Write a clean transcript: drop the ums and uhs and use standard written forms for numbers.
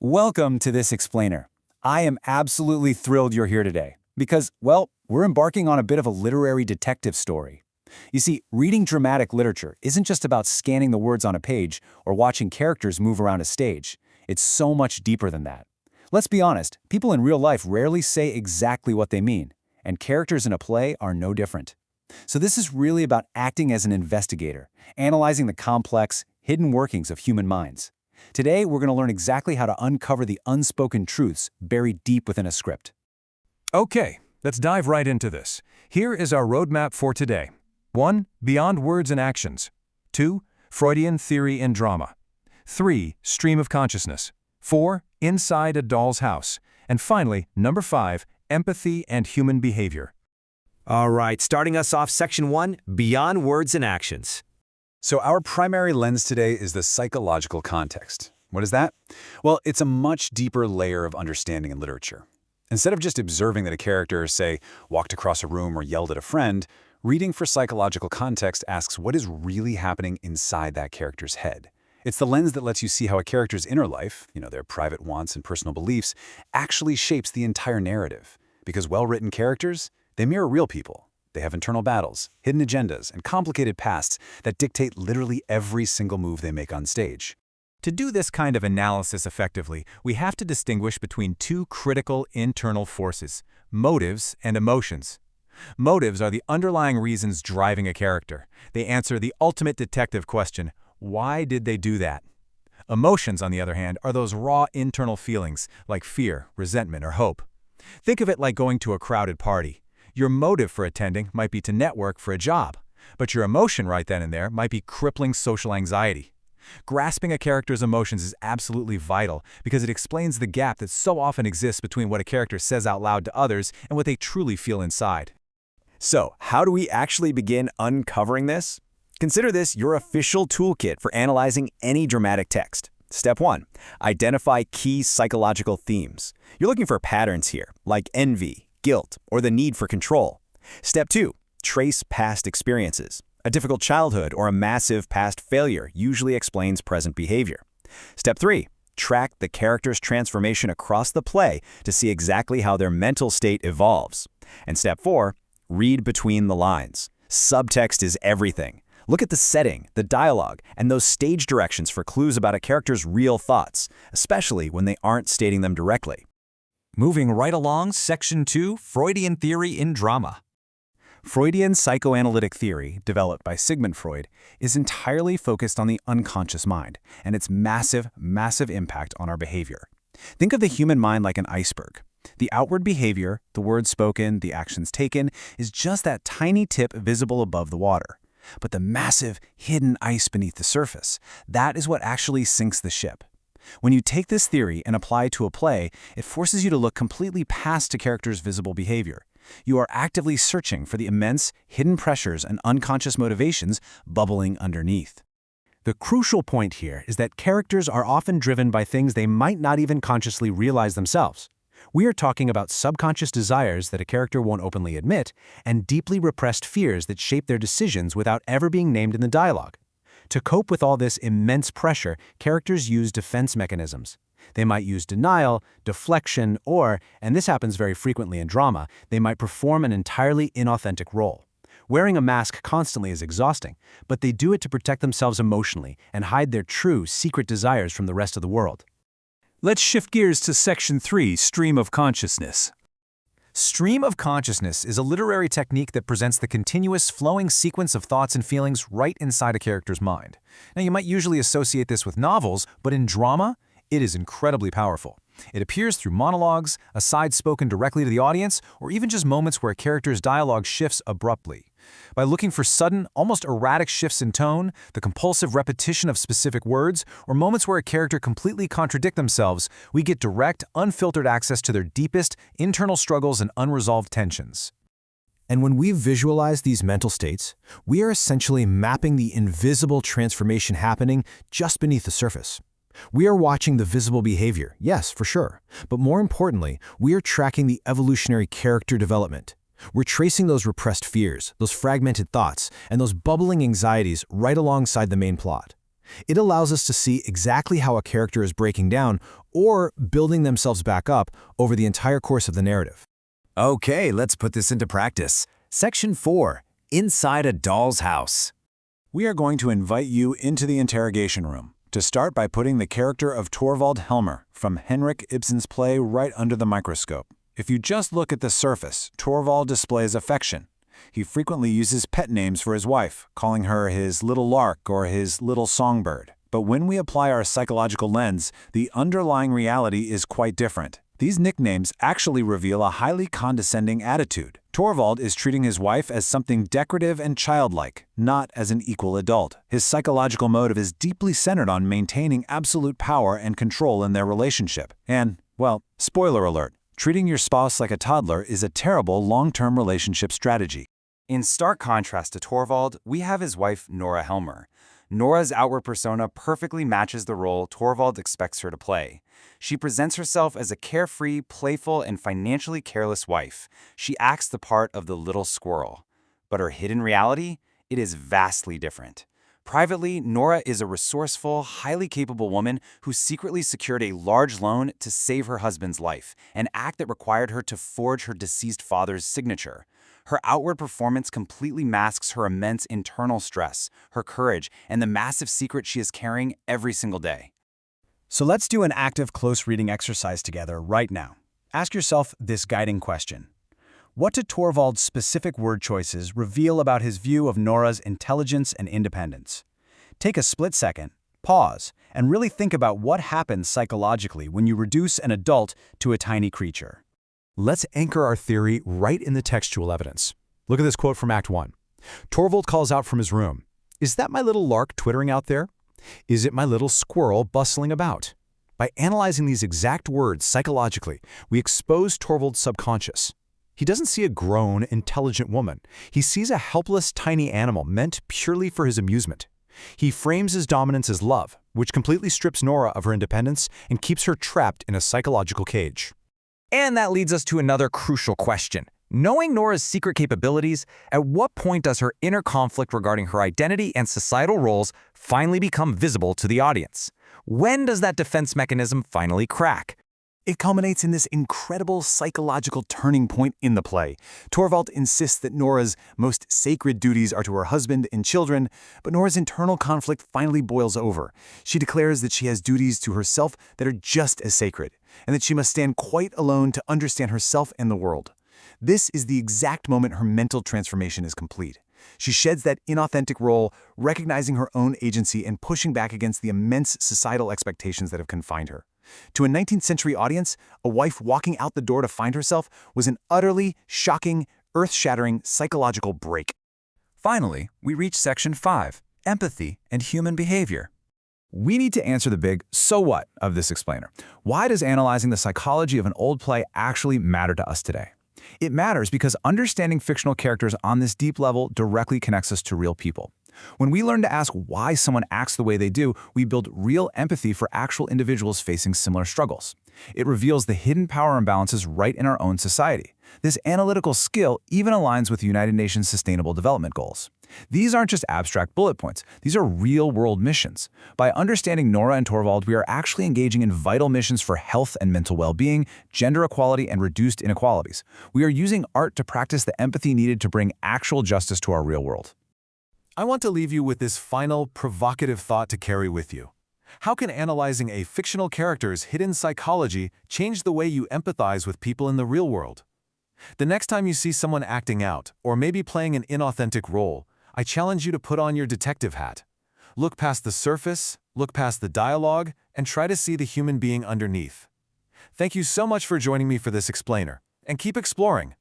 Welcome to this explainer. I am absolutely thrilled you're here today because, well, we're embarking on a bit of a literary detective story. You see, reading dramatic literature isn't just about scanning the words on a page or watching characters move around a stage. It's so much deeper than that. Let's be honest, people in real life rarely say exactly what they mean, and characters in a play are no different. So this is really about acting as an investigator, analyzing the complex, hidden workings of human minds. Today, we're going to learn exactly how to uncover the unspoken truths buried deep within a script. Okay, let's dive right into this. Here is our roadmap for today. 1. Beyond words and actions. 2. Freudian theory in drama. 3. Stream of consciousness. 4. Inside a doll's house. And finally, number 5. Empathy and human behavior. All right, starting us off, section 1, Beyond Words and Actions. So our primary lens today is the psychological context. What is that? Well, it's a much deeper layer of understanding in literature. Instead of just observing that a character, say, walked across a room or yelled at a friend, reading for psychological context asks what is really happening inside that character's head. It's the lens that lets you see how a character's inner life, their private wants and personal beliefs, actually shapes the entire narrative. Because well-written characters, they mirror real people. They have internal battles, hidden agendas, and complicated pasts that dictate literally every single move they make on stage. To do this kind of analysis effectively, we have to distinguish between two critical internal forces, motives and emotions. Motives are the underlying reasons driving a character. They answer the ultimate detective question, why did they do that? Emotions, on the other hand, are those raw internal feelings like fear, resentment, or hope. Think of it like going to a crowded party. Your motive for attending might be to network for a job, but your emotion right then and there might be crippling social anxiety. Grasping a character's emotions is absolutely vital because it explains the gap that so often exists between what a character says out loud to others and what they truly feel inside. So, how do we actually begin uncovering this? Consider this your official toolkit for analyzing any dramatic text. Step 1. Identify key psychological themes. You're looking for patterns here, like envy, guilt, or the need for control. Step 2. Trace past experiences. A difficult childhood or a massive past failure usually explains present behavior. Step 3. Track the character's transformation across the play to see exactly how their mental state evolves. And Step 4. Read between the lines. Subtext is everything. Look at the setting, the dialogue, and those stage directions for clues about a character's real thoughts, especially when they aren't stating them directly. Moving right along, Section 2, Freudian theory in drama. Freudian psychoanalytic theory, developed by Sigmund Freud, is entirely focused on the unconscious mind and its massive, massive impact on our behavior. Think of the human mind like an iceberg. The outward behavior, the words spoken, the actions taken, is just that tiny tip visible above the water. But the massive, hidden ice beneath the surface, that is what actually sinks the ship. When you take this theory and apply it to a play, it forces you to look completely past a character's visible behavior. You are actively searching for the immense, hidden pressures and unconscious motivations bubbling underneath. The crucial point here is that characters are often driven by things they might not even consciously realize themselves. We are talking about subconscious desires that a character won't openly admit, and deeply repressed fears that shape their decisions without ever being named in the dialogue. To cope with all this immense pressure, characters use defense mechanisms. They might use denial, deflection, or, and this happens very frequently in drama, they might perform an entirely inauthentic role. Wearing a mask constantly is exhausting, but they do it to protect themselves emotionally and hide their true, secret desires from the rest of the world. Let's shift gears to Section 3, Stream of Consciousness. Stream of consciousness is a literary technique that presents the continuous flowing sequence of thoughts and feelings right inside a character's mind. Now, you might usually associate this with novels, but in drama, it is incredibly powerful. It appears through monologues, asides spoken directly to the audience, or even just moments where a character's dialogue shifts abruptly. By looking for sudden, almost erratic shifts in tone, the compulsive repetition of specific words, or moments where a character completely contradict themselves, we get direct, unfiltered access to their deepest internal struggles and unresolved tensions. And when we visualize these mental states, we are essentially mapping the invisible transformation happening just beneath the surface. We are watching the visible behavior, yes, for sure, but more importantly, we are tracking the evolutionary character development. We're tracing those repressed fears, those fragmented thoughts, and those bubbling anxieties right alongside the main plot. It allows us to see exactly how a character is breaking down or building themselves back up over the entire course of the narrative. Okay, let's put this into practice. Section 4. Inside a doll's house. We are going to invite you into the interrogation room, to start by putting the character of Torvald Helmer from Henrik Ibsen's play right under the microscope. If you just look at the surface, Torvald displays affection. He frequently uses pet names for his wife, calling her his little lark or his little songbird. But when we apply our psychological lens, the underlying reality is quite different. These nicknames actually reveal a highly condescending attitude. Torvald is treating his wife as something decorative and childlike, not as an equal adult. His psychological motive is deeply centered on maintaining absolute power and control in their relationship. And, well, spoiler alert, treating your spouse like a toddler is a terrible long-term relationship strategy. In stark contrast to Torvald, we have his wife, Nora Helmer. Nora's outward persona perfectly matches the role Torvald expects her to play. She presents herself as a carefree, playful, and financially careless wife. She acts the part of the little squirrel. But her hidden reality? It is vastly different. Privately, Nora is a resourceful, highly capable woman who secretly secured a large loan to save her husband's life, an act that required her to forge her deceased father's signature. Her outward performance completely masks her immense internal stress, her courage, and the massive secret she is carrying every single day. So let's do an active close reading exercise together right now. Ask yourself this guiding question. What do Torvald's specific word choices reveal about his view of Nora's intelligence and independence? Take a split second, pause, and really think about what happens psychologically when you reduce an adult to a tiny creature. Let's anchor our theory right in the textual evidence. Look at this quote from Act 1. Torvald calls out from his room, "Is that my little lark twittering out there? Is it my little squirrel bustling about?" By analyzing these exact words psychologically, we expose Torvald's subconscious. He doesn't see a grown, intelligent woman. He sees a helpless, tiny animal meant purely for his amusement. He frames his dominance as love, which completely strips Nora of her independence and keeps her trapped in a psychological cage. And that leads us to another crucial question. Knowing Nora's secret capabilities, at what point does her inner conflict regarding her identity and societal roles finally become visible to the audience? When does that defense mechanism finally crack? It culminates in this incredible psychological turning point in the play. Torvald insists that Nora's most sacred duties are to her husband and children, but Nora's internal conflict finally boils over. She declares that she has duties to herself that are just as sacred, and that she must stand quite alone to understand herself and the world. This is the exact moment her mental transformation is complete. She sheds that inauthentic role, recognizing her own agency and pushing back against the immense societal expectations that have confined her. To a 19th century audience, a wife walking out the door to find herself was an utterly shocking, earth-shattering psychological break. Finally, we reach Section 5, Empathy and Human Behavior. We need to answer the big "so what" of this explainer. Why does analyzing the psychology of an old play actually matter to us today? It matters because understanding fictional characters on this deep level directly connects us to real people. When we learn to ask why someone acts the way they do, we build real empathy for actual individuals facing similar struggles. It reveals the hidden power imbalances right in our own society. This analytical skill even aligns with the United Nations Sustainable Development Goals. These aren't just abstract bullet points. These are real-world missions. By understanding Nora and Torvald, we are actually engaging in vital missions for health and mental well-being, gender equality, and reduced inequalities. We are using art to practice the empathy needed to bring actual justice to our real world. I want to leave you with this final, provocative thought to carry with you. How can analyzing a fictional character's hidden psychology change the way you empathize with people in the real world? The next time you see someone acting out, or maybe playing an inauthentic role, I challenge you to put on your detective hat. Look past the surface, look past the dialogue, and try to see the human being underneath. Thank you so much for joining me for this explainer, and keep exploring.